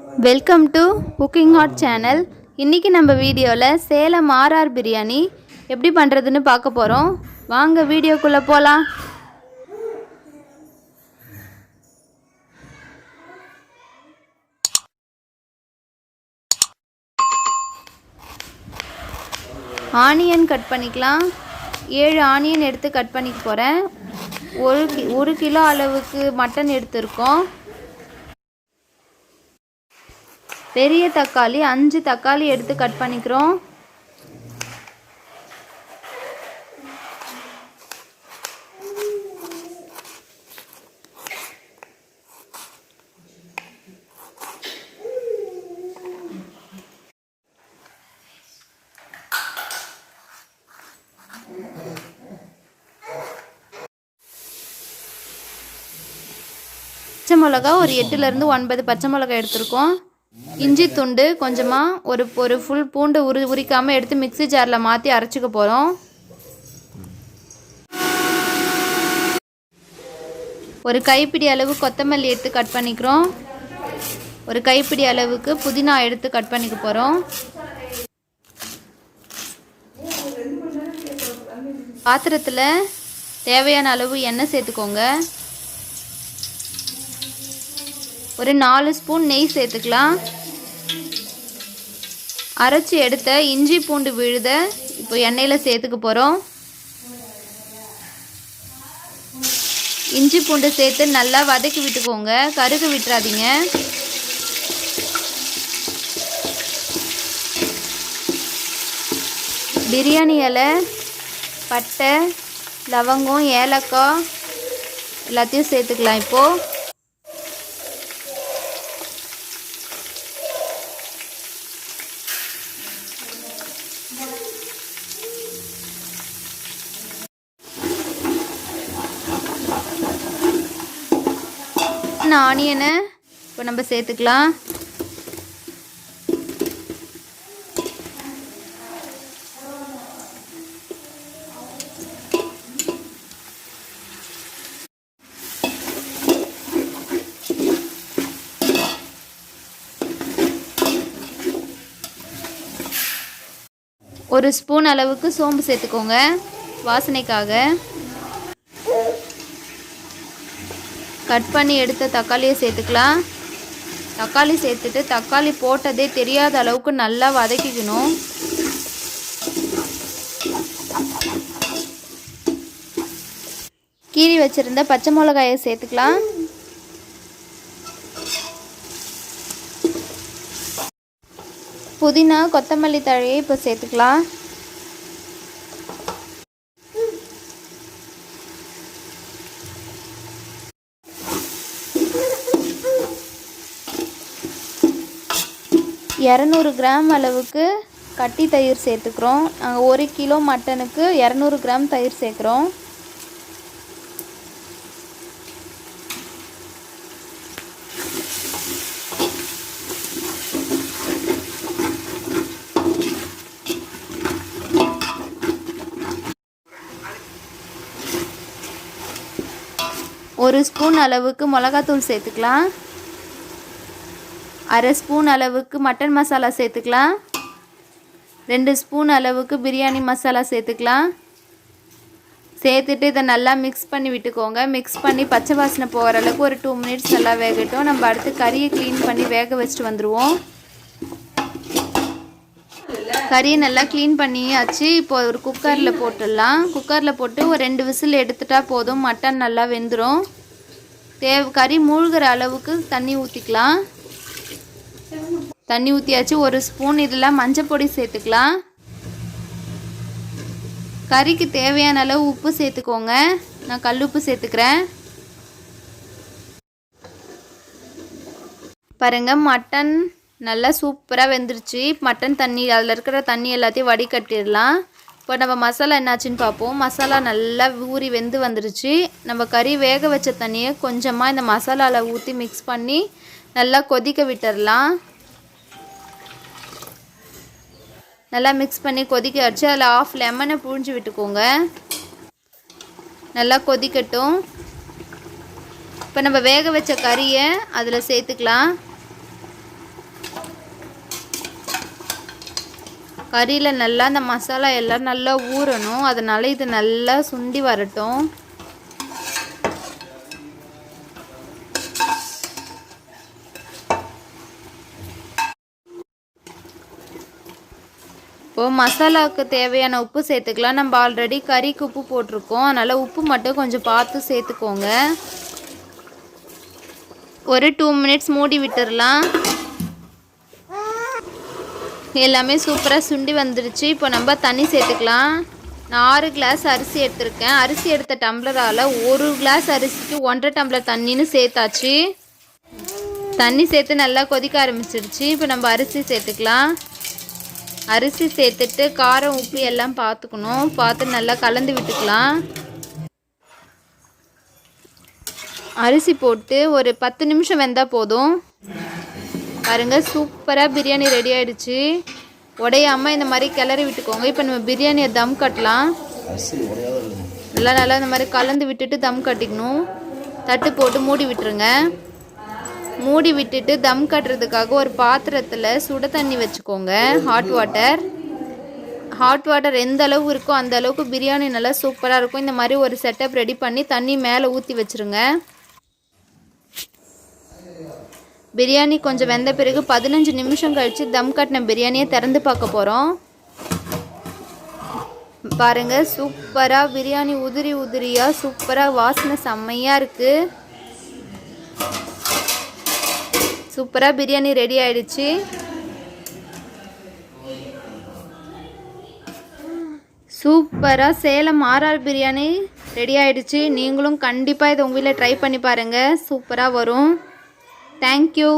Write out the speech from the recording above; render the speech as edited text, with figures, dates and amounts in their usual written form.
Welcome to cooking hot channel. இன்றைக்கி நம்ம வீடியோவில் சேலம் RR பிரியாணி எப்படி பண்ணுறதுன்னு பார்க்க போகிறோம். வாங்க வீடியோக்குள்ளே போகலாம். ஆனியன் கட் பண்ணிக்கலாம். 7 ஆனியன் எடுத்து கட் பண்ணிக்க போகிறேன். ஒரு கிலோ அளவுக்கு மட்டன் எடுத்துருக்கோம். பெரிய தக்காளி 5 தக்காளி எடுத்து கட் பண்ணிக்கிறோம். பச்சை மிளகா ஒரு 8லேருந்து 9 பச்சை மிளகாய் எடுத்துருக்கோம். இஞ்சி துண்டு கொஞ்சமாக ஒரு ஃபுல் பூண்டு உரிக்காமல் எடுத்து மிக்ஸி ஜாரில் மாற்றி அரைச்சிக்க போகிறோம். ஒரு கைப்பிடி அளவு கொத்தமல்லி எடுத்து கட் பண்ணிக்கிறோம். ஒரு கைப்பிடி அளவுக்கு புதினா எடுத்து கட் பண்ணிக்க போகிறோம். பாத்திரத்தில் தேவையான அளவு எண்ணெய் சேர்த்துக்கோங்க. ஒரு 4 ஸ்பூன் நெய் சேர்த்துக்கலாம். அரைச்சி எடுத்த இஞ்சி பூண்டு விழுத இப்போ எண்ணெயில் சேர்த்துக்க போகிறோம். இஞ்சி பூண்டு சேர்த்து நல்லா வதக்கி விட்டுக்கோங்க, கருக விட்டுறாதீங்க. பிரியாணி இலை, பட்டை, லவங்கம், ஏலக்காய் எல்லாத்தையும் சேர்த்துக்கலாம். இப்போது ஆனியனை இப்போ நம்ம சேர்த்துக்கலாம். ஒரு ஸ்பூன் அளவுக்கு சோம்பு சேர்த்துக்கோங்க வாசனைக்காக. கட் பண்ணி எடுத்த தக்காளியை சேர்த்துக்கலாம். தக்காளி சேர்த்துட்டு தக்காளி போட்டதே தெரியாத அளவுக்கு நல்லா வதக்கிக்கணும். கீறி வச்சுருந்த பச்சை மிளகாயை சேர்த்துக்கலாம். புதினா கொத்தமல்லி தழையை இப்போ சேர்த்துக்கலாம். இரநூறு கிராம் அளவுக்கு கட்டி தயிர் சேர்த்துக்கிறோம். நாங்கள் 1 கிலோ மட்டனுக்கு 200 கிராம் தயிர் சேர்க்குறோம். ஒரு ஸ்பூன் அளவுக்கு மிளகாத்தூள் சேர்த்துக்கலாம். அரை ஸ்பூன் அளவுக்கு மட்டன் மசாலா சேர்த்துக்கலாம். 2 ஸ்பூன் அளவுக்கு பிரியாணி மசாலா சேர்த்துக்கலாம். சேர்த்துட்டு இதை நல்லா மிக்ஸ் பண்ணி விட்டுக்கோங்க. மிக்ஸ் பண்ணி பச்சை வாசனை போகிற அளவுக்கு ஒரு 2 மினிட்ஸ் நல்லா வேகட்டும். நம்ம அடுத்து கறியை க்ளீன் பண்ணி வேக வச்சுட்டு வந்துடுவோம். கறியை நல்லா க்ளீன் பண்ணியாச்சு. இப்போ ஒரு குக்கரில் போட்டுடலாம். குக்கரில் போட்டு ஒரு 2 விசில் எடுத்துட்டா போதும். மட்டன் நல்லா வெந்துடும். கறி மூழ்கிற அளவுக்கு தண்ணி ஊற்றிக்கலாம். தண்ணி ஊற்றியாச்சு. ஒரு ஸ்பூன் இதில் மஞ்சள் பொடி சேர்த்துக்கலாம். கறிக்கு தேவையான அளவு உப்பு சேர்த்துக்கோங்க. நான் கல் உப்பு சேர்த்துக்கிறேன். பாருங்கள், மட்டன் நல்லா சூப்பராக வெந்துருச்சு. மட்டன் தண்ணி அதில் இருக்கிற தண்ணி எல்லாத்தையும் வடிகட்டிடலாம். இப்போ நம்ம மசாலா என்னாச்சுன்னு பார்ப்போம். மசாலா நல்லா ஊறி வெந்து வந்துருச்சு. நம்ம கறி வேக வச்ச தண்ணியை கொஞ்சமாக இந்த மசாலாவில் ஊற்றி மிக்ஸ் பண்ணி நல்லா கொதிக்க விட்டுடலாம். நல்லா மிக்ஸ் பண்ணி கொதிக்க வச்சு அதில் 1/2 லெமனை புழிஞ்சு விட்டுக்கோங்க. நல்லா கொதிக்கட்டும். இப்போ நம்ம வேக வச்ச கறியை அதில் சேர்த்துக்கலாம். கறியில் நல்லா அந்த மசாலா எல்லாம் நல்லா ஊறணும். அதனால் இது நல்லா சுண்டி வரட்டும். இப்போது மசாலாவுக்கு தேவையான உப்பு சேர்த்துக்கலாம். நம்ம ஆல்ரெடி கறிக்கு உப்பு போட்டிருக்கோம், அதனால் உப்பு மட்டும் கொஞ்சம் பார்த்து சேர்த்துக்கோங்க. ஒரு 2 மினிட்ஸ் மூடி விட்டுடலாம். எல்லாமே சூப்பராக சுண்டி வந்துடுச்சு. இப்போ நம்ம தண்ணி சேர்த்துக்கலாம். நான் 6 கிளாஸ் அரிசி எடுத்திருக்கேன். அரிசி எடுத்த டம்ளரால் 1 கிளாஸ் அரிசிக்கு 1.5 டம்ளர் தண்ணின்னு சேர்த்தாச்சு. தண்ணி சேர்த்து நல்லா கொதிக்க ஆரம்பிச்சிடுச்சு. இப்போ நம்ம அரிசி சேர்த்துக்கலாம். அரிசி சேர்த்துட்டு காரம் உப்பு எல்லாம் பார்த்துக்கணும். பார்த்து நல்லா கலந்து விட்டுக்கலாம். அரிசி போட்டு ஒரு 10 நிமிஷம் வெந்தால் போதும். பாருங்கள், சூப்பராக பிரியாணி ரெடி ஆகிடுச்சு. உடையாமல் இந்த மாதிரி கிளறி விட்டுக்கோங்க. இப்போ நம்ம பிரியாணியை தம் கட்டலாம். நல்லா இந்த மாதிரி கலந்து விட்டுட்டு தம் கட்டிக்கணும். தட்டு போட்டு மூடி விட்டுருங்க. மூடி விட்டுட்டு தம் கட்டுறதுக்காக ஒரு பாத்திரத்தில் சுட தண்ணி வச்சுக்கோங்க. ஹாட் வாட்டர் எந்த அளவு இருக்கோ அந்த அளவுக்கு பிரியாணி நல்லா சூப்பராக இருக்கும். இந்த மாதிரி ஒரு செட்டப் ரெடி பண்ணி தண்ணி மேலே ஊற்றி வச்சுருங்க. பிரியாணி கொஞ்சம் வெந்த பிறகு 15 நிமிஷம் கழித்து தம் கட்டின பிரியாணியை திறந்து பார்க்க போகிறோம். பாருங்கள், சூப்பராக பிரியாணி உதிரி உதிரியாக சூப்பராக வாசனை செம்மையாக இருக்குது. சூப்பராக பிரியாணி ரெடி ஆகிடுச்சு. சூப்பராக சேலம் RR பிரியாணி ரெடி ஆகிடுச்சு. நீங்களும் கண்டிப்பாக இதை உங்கள் வீட்டில் ட்ரை பண்ணி பாருங்கள். சூப்பராக வரும். Thank you.